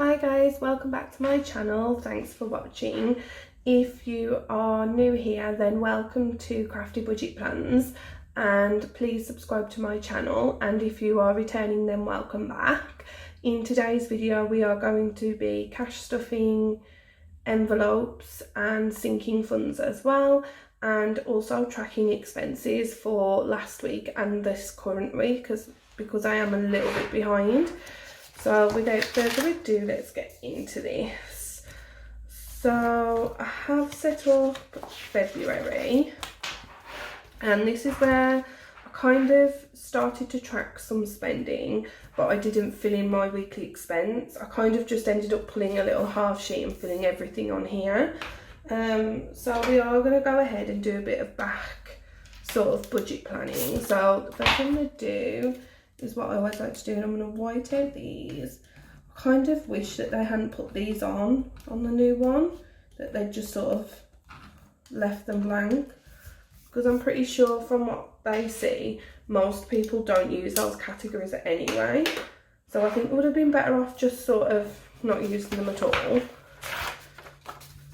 Hi guys, welcome back to my channel. Thanks for watching. If you are new here, then welcome to Crafty Budget Plans, and please subscribe to my channel, and if you are returning, then welcome back. In today's video we are going to be cash stuffing envelopes and sinking funds as well, and also tracking expenses for last week and this current week because I am a little bit behind. So without further ado, let's get into this. So I have set up February, and this is where I kind of started to track some spending, but I didn't fill in my weekly expense. I kind of just ended up pulling a little half sheet and filling everything on here. So we are going to go ahead and do a bit of back sort of budget planning. So the first thing I'm going to do is what I always like to do, and I'm going to white out these. I kind of wish that they hadn't put these on the new one, that they'd just sort of left them blank, because I'm pretty sure from what they see, most people don't use those categories anyway. So I think it would have been better off just sort of not using them at all.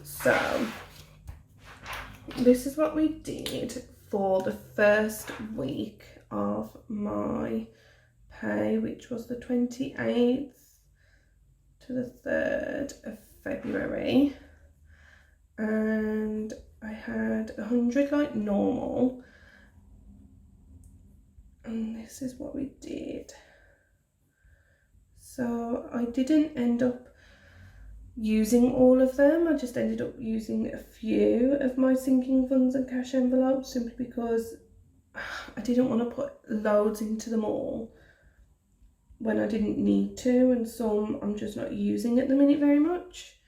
So this is what we did for the first week of my pay, which was the 28th to the 3rd of February, and I had 100 like normal, and this is what we did. So I didn't end up using all of them, I just ended up using a few of my sinking funds and cash envelopes, simply because I didn't want to put loads into them all when I didn't need to, and some I'm just not using at the minute very much.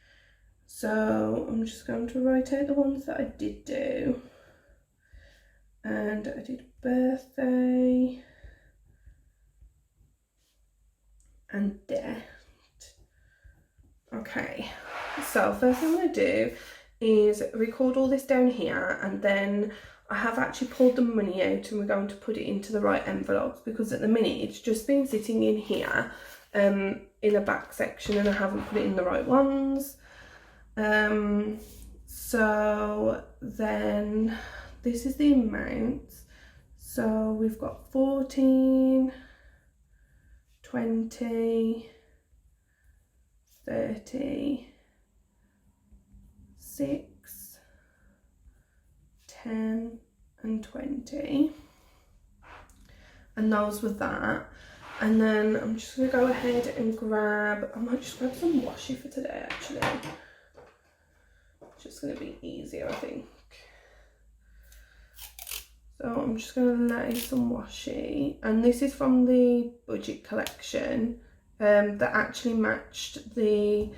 So I'm just going to write out the ones that I did do. And I did birthday and debt. Okay, so first thing I'm going to do is record all this down here, and then I have actually pulled the money out and we're going to put it into the right envelopes, because at the minute it's just been sitting in here in a back section and I haven't put it in the right ones. So then this is the amounts. So we've got 14, 20, 30, 6, 10 and 20, and those were that. And then I'm just going to go ahead and I might just grab some washi for today actually. It's just going to be easier, I think. So I'm just going to lay some washi, and this is from the budget collection that actually matched the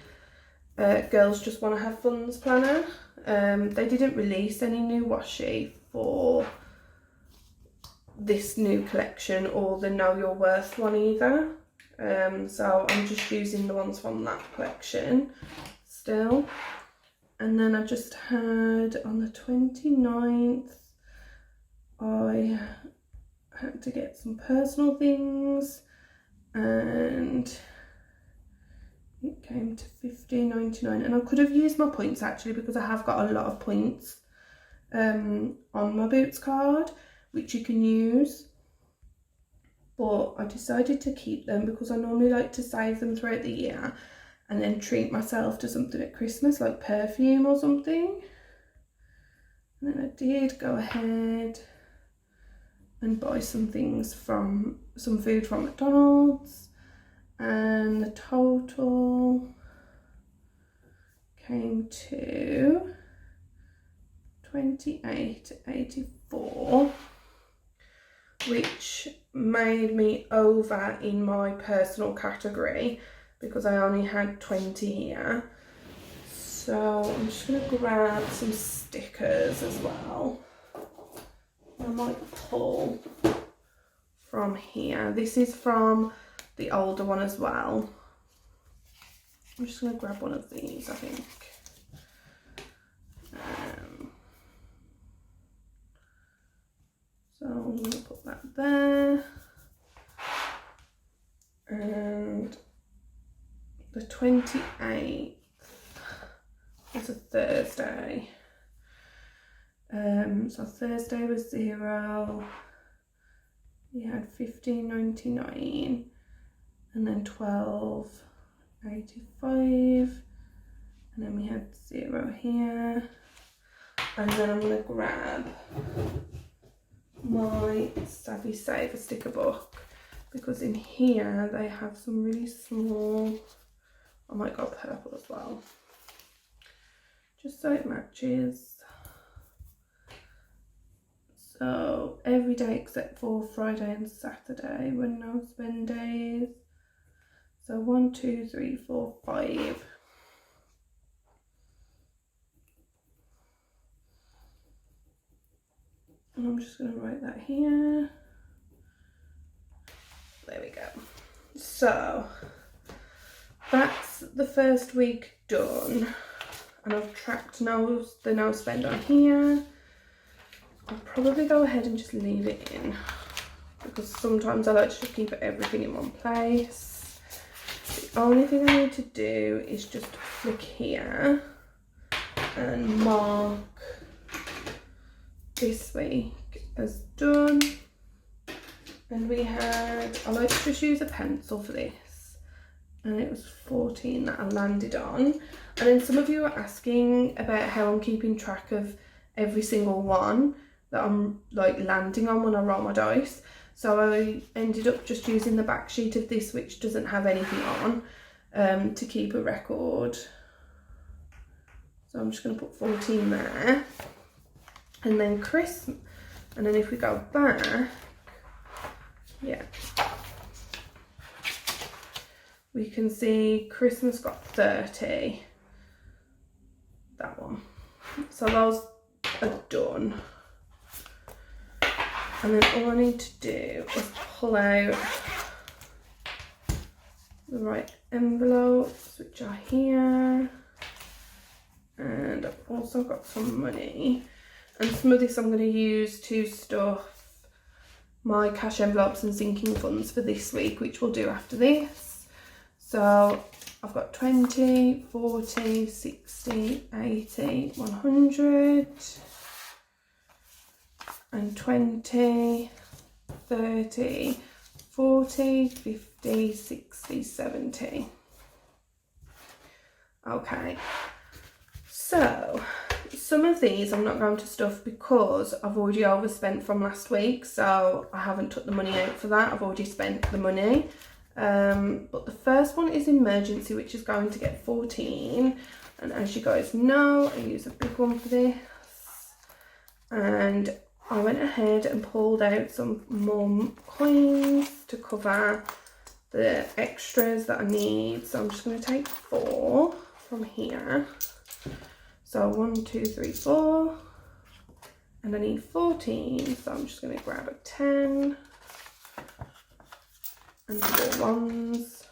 Girls Just Want to Have Funds planner. They didn't release any new washi for this new collection or the Know Your Worth one either. So I'm just using the ones from that collection still. And then I just had on the 29th, I had to get some personal things, and it came to $15.99, and I could have used my points actually, because I have got a lot of points on my Boots card which you can use, but I decided to keep them because I normally like to save them throughout the year and then treat myself to something at Christmas, like perfume or something. And then I did go ahead and buy some things from some food from McDonald's, and the total came to $28.84, which made me over in my personal category because I only had 20 here. So I'm just going to grab some stickers as well. I might pull from here. This is from the older one as well. I'm just going to grab one of these, I think. So I'm going to put that there. And the 28th was a Thursday. So Thursday was 0. We had 15.99, and then 12.85, and then we had 0 here. And then I'm gonna grab my SAVY Saver sticker book, because in here they have some really small, I might go purple as well, just so it matches. So every day except for Friday and Saturday were no spend days. So 1, 2, 3, 4, 5. And I'm just going to write that here. There we go. So that's the first week done, and I've tracked the no spend on here. I'll probably go ahead and just leave it in, because sometimes I like to just keep everything in one place. The only thing I need to do is just flick here and mark this week as done. And we had, I like to just use a pencil for this, and it was 14 that I landed on. And then some of you are asking about how I'm keeping track of every single one that I'm like landing on when I roll my dice. So I ended up just using the back sheet of this, which doesn't have anything on, to keep a record. So I'm just going to put 14 there, and then Christmas, and then if we go back, yeah, we can see Christmas got 30, that one. So those are done. And then all I need to do is pull out the right envelopes, which are here. And I've also got some money. And some of this I'm going to use to stuff my cash envelopes and sinking funds for this week, which we'll do after this. So I've got 20, 40, 60, 80, 100. And 20, 30, 40, 50, 60, 70. Okay, so some of these I'm not going to stuff because I've already overspent from last week, so I haven't took the money out for that. I've already spent the money. But the first one is emergency, which is going to get 14. And as you guys know, I use a big one for this. And I went ahead and pulled out some more coins to cover the extras that I need. So I'm just going to take 4 from here. So 1, 2, 3, 4. And I need 14. So I'm just going to grab a 10. And 4 ones.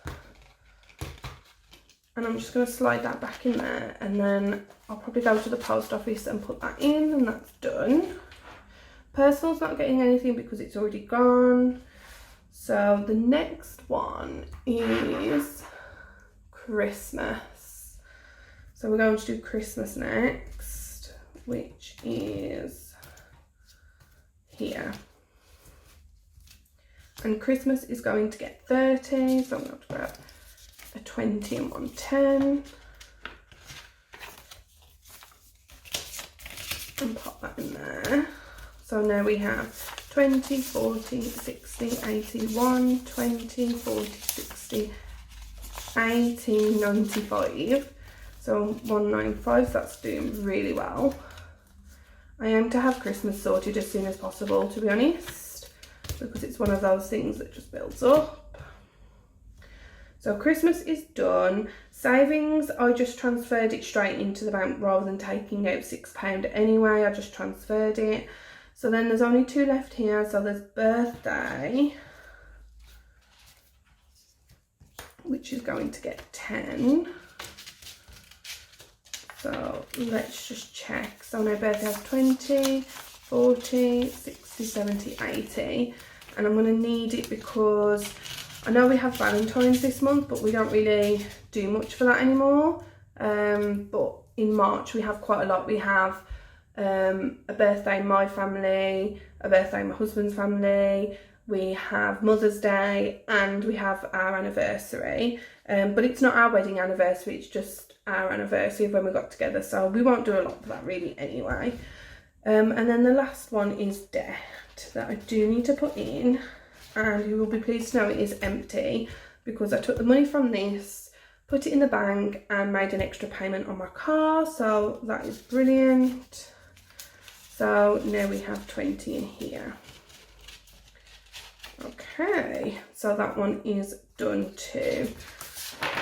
And I'm just going to slide that back in there. And then I'll probably go to the post office and put that in, and that's done. Personal's not getting anything because it's already gone. So the next one is Christmas. So we're going to do Christmas next, which is here. And Christmas is going to get 30, so I'm going to have to grab a 20 and 110. And pop that in there. So now we have 20, 40, 60, 81, 20, 40, 60, 80, 95. So 195, that's doing really well. I am to have Christmas sorted as soon as possible, to be honest, because it's one of those things that just builds up. So Christmas is done. Savings, I just transferred it straight into the bank rather than taking out £6 anyway. I just transferred it. So then there's only 2 left here. So there's birthday, which is going to get 10. So let's just check. So my birthday has 20, 40, 60, 70, 80. And I'm going to need it because I know we have Valentine's this month, but we don't really do much for that anymore. But in March we have quite a lot. We have a birthday in my family, a birthday in my husband's family, we have Mother's Day, and we have our anniversary. But it's not our wedding anniversary, it's just our anniversary of when we got together, so we won't do a lot for that really anyway. And then the last one is debt that I do need to put in, and you will be pleased to know it is empty because I took the money from this, put it in the bank and made an extra payment on my car, so that is brilliant. So now we have 20 in here. Okay, so that one is done too.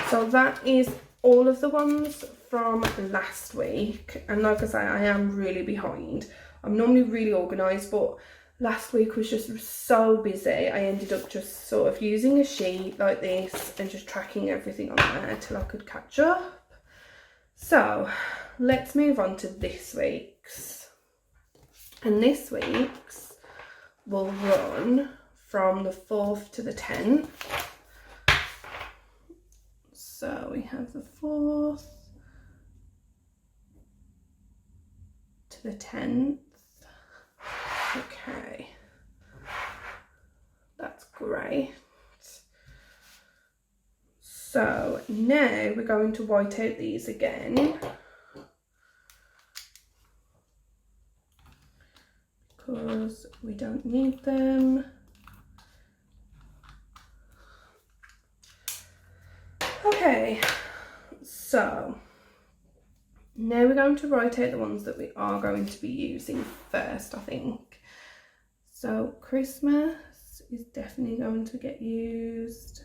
So that is all of the ones from last week, and like I say, I am really behind. I'm normally really organised, but last week was just so busy. I ended up just sort of using a sheet like this and just tracking everything on there till I could catch up. So let's move on to this week's. And this week's will run from the 4th to the 10th. So we have the 4th to the 10th. Okay, that's great. So now we're going to white out these again, because we don't need them. Okay, so now we're going to write out the ones that we are going to be using first, I think. So Christmas is definitely going to get used.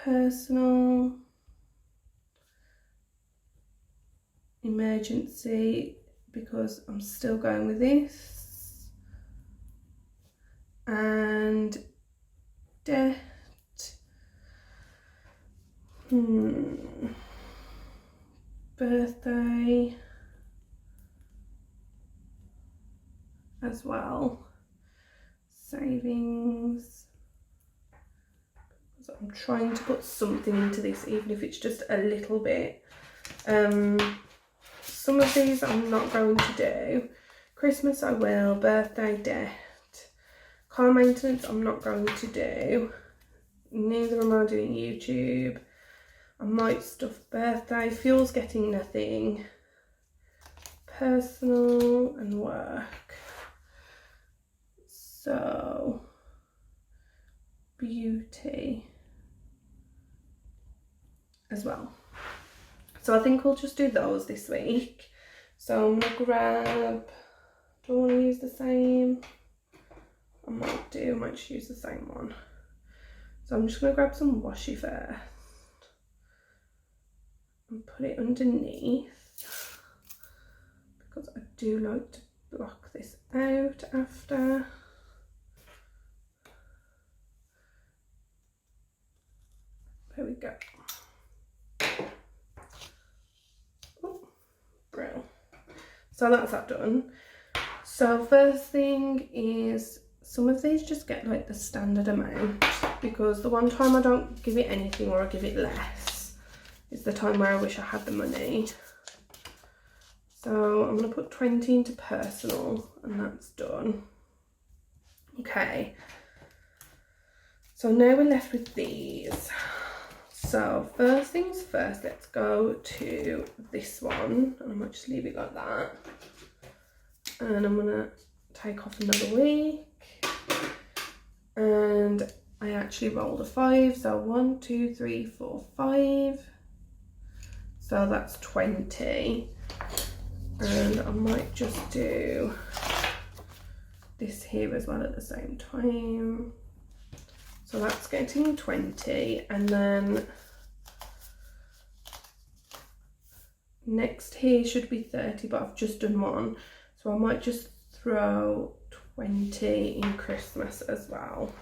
Personal, emergency, because I'm still going with this, and debt. Birthday as well. Savings. So I'm trying to put something into this, even if it's just a little bit. Some of these I'm not going to do. Christmas I will. Birthday, debt. Car maintenance I'm not going to do. Neither am I doing YouTube. I might stuff birthday. Fuel's getting nothing. Personal and work. So beauty as well. So I think we'll just do those this week. So I'm gonna grab, do I want to use the same? I might just use the same one. So I'm just gonna grab some washi first and put it underneath, because I do like to block this out after. There we go. Brill. So that's that done. So first thing is, some of these just get like the standard amount, because the one time I don't give it anything or I give it less is the time where I wish I had the money. So I'm going to put 20 into personal, and that's done. Okay, so now we're left with these. So first things first, let's go to this one, and I might just leave it like that. And I'm gonna take off another week, and I actually rolled a 5, so 1, 2, 3, 4, 5. So that's 20. And I might just do this here as well at the same time. So that's getting 20, and then next here should be 30, but I've just done one. So I might just throw 20 in Christmas as well.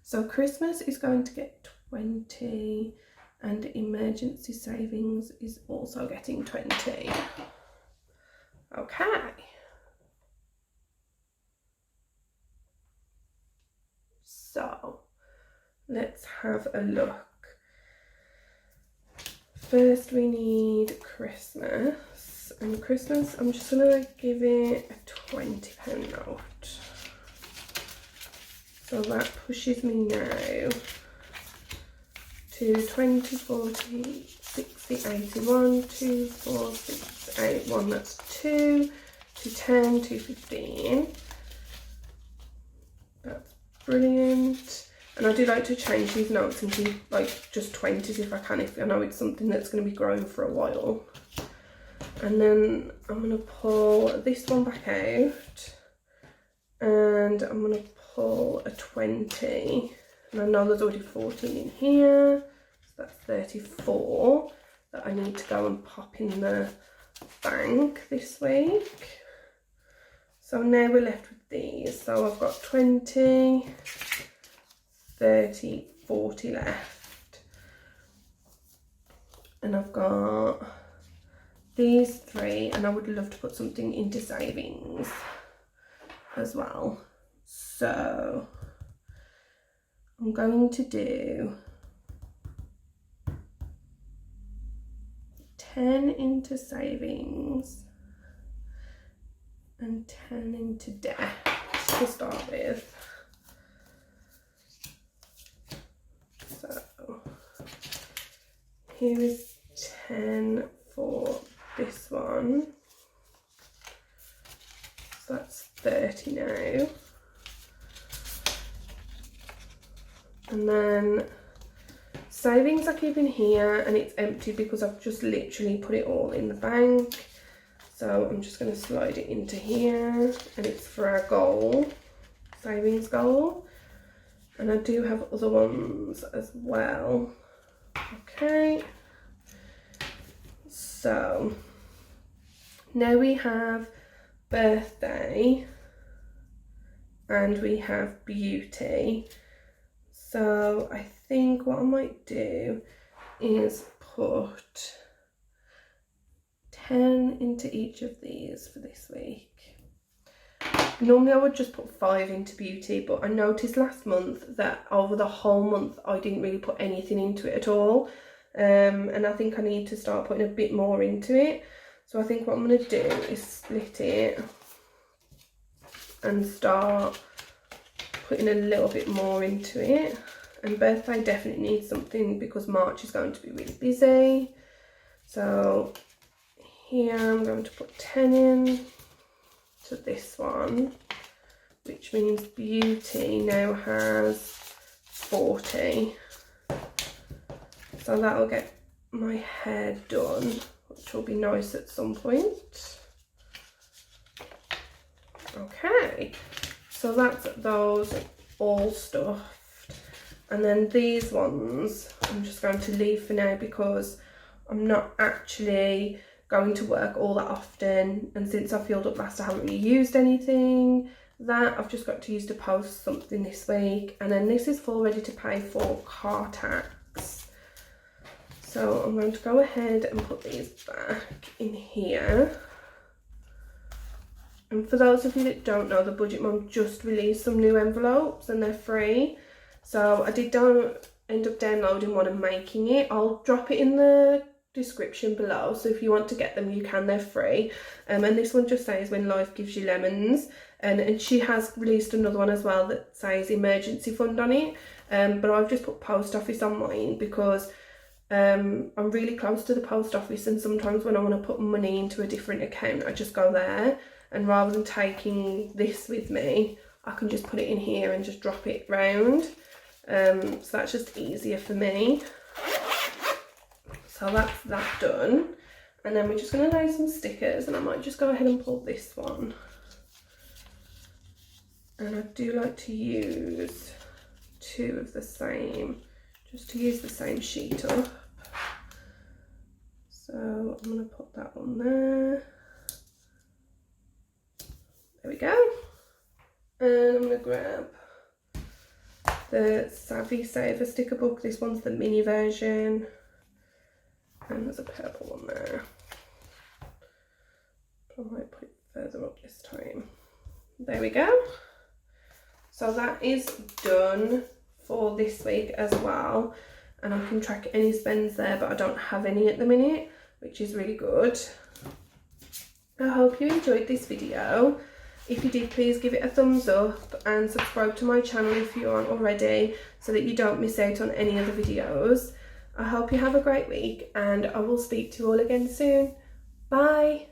So Christmas is going to get 20, and emergency savings is also getting 20. Okay. So let's have a look. First we need Christmas, and Christmas I'm just gonna give it a £20 note. So that pushes me now to 20, 40, 60, 81, 2, 4, 6, 8, 1, that's 2, to 10, to 15. That's brilliant. And I do like to change these notes into like just 20s if I can, if I know it's something that's going to be growing for a while. And then I'm going to pull this one back out, and I'm going to pull a 20. And I know there's already 14 in here, so that's 34 that I need to go and pop in the bank this week. So now we're left with these. So I've got 20, 30, 40 left. And I've got these 3, and I would love to put something into savings as well. So I'm going to do 10 into savings and 10 into debt to start with. So here is 10 for this one. So that's 30 now. And then savings I keep in here, and it's empty because I've just literally put it all in the bank. So I'm just going to slide it into here, and it's for our goal, savings goal. And I do have other ones as well. Okay. So now we have birthday and we have beauty. So I think what I might do is put 10 into each of these for this week. Normally I would just put 5 into beauty, but I noticed last month that over the whole month I didn't really put anything into it at all. And I think I need to start putting a bit more into it. So I think what I'm going to do is split it and start putting a little bit more into it. And birthday definitely needs something because March is going to be really busy. So here I'm going to put 10 in to this one, which means beauty now has 40. So that'll get my hair done, which will be nice at some point. Okay, so that's those all stuffed. And then these ones I'm just going to leave for now because I'm not actually going to work all that often, and since I filled up last I haven't really used anything. That I've just got to use to post something this week, and then this is full ready to pay for car tax. So I'm going to go ahead and put these back in here. And for those of you that don't know, the Budget Mum just released some new envelopes and they're free. So I don't end up downloading one and making it. I'll drop it in the description below, so if you want to get them you can, they're free. And this one just says when life gives you lemons, and she has released another one as well that says emergency fund on it, but I've just put post office on mine because I'm really close to the post office, and sometimes when I want to put money into a different account I just go there, and rather than taking this with me I can just put it in here and just drop it round. So that's just easier for me. So that's that done, and then we're just going to lay some stickers, and I might just go ahead and pull this one. And I do like to use 2 of the same, just to use the same sheet up. So I'm going to put that on there. There we go. And I'm going to grab the SAVY Saver sticker book. This one's the mini version. And there's a purple one there. I might put it further up this time. There we go. So that is done for this week as well, and I can track any spends there, but I don't have any at the minute, which is really good. I hope you enjoyed this video. If you did, please give it a thumbs up and subscribe to my channel if you aren't already, so that you don't miss out on any other videos. I hope you have a great week, and I will speak to you all again soon. Bye!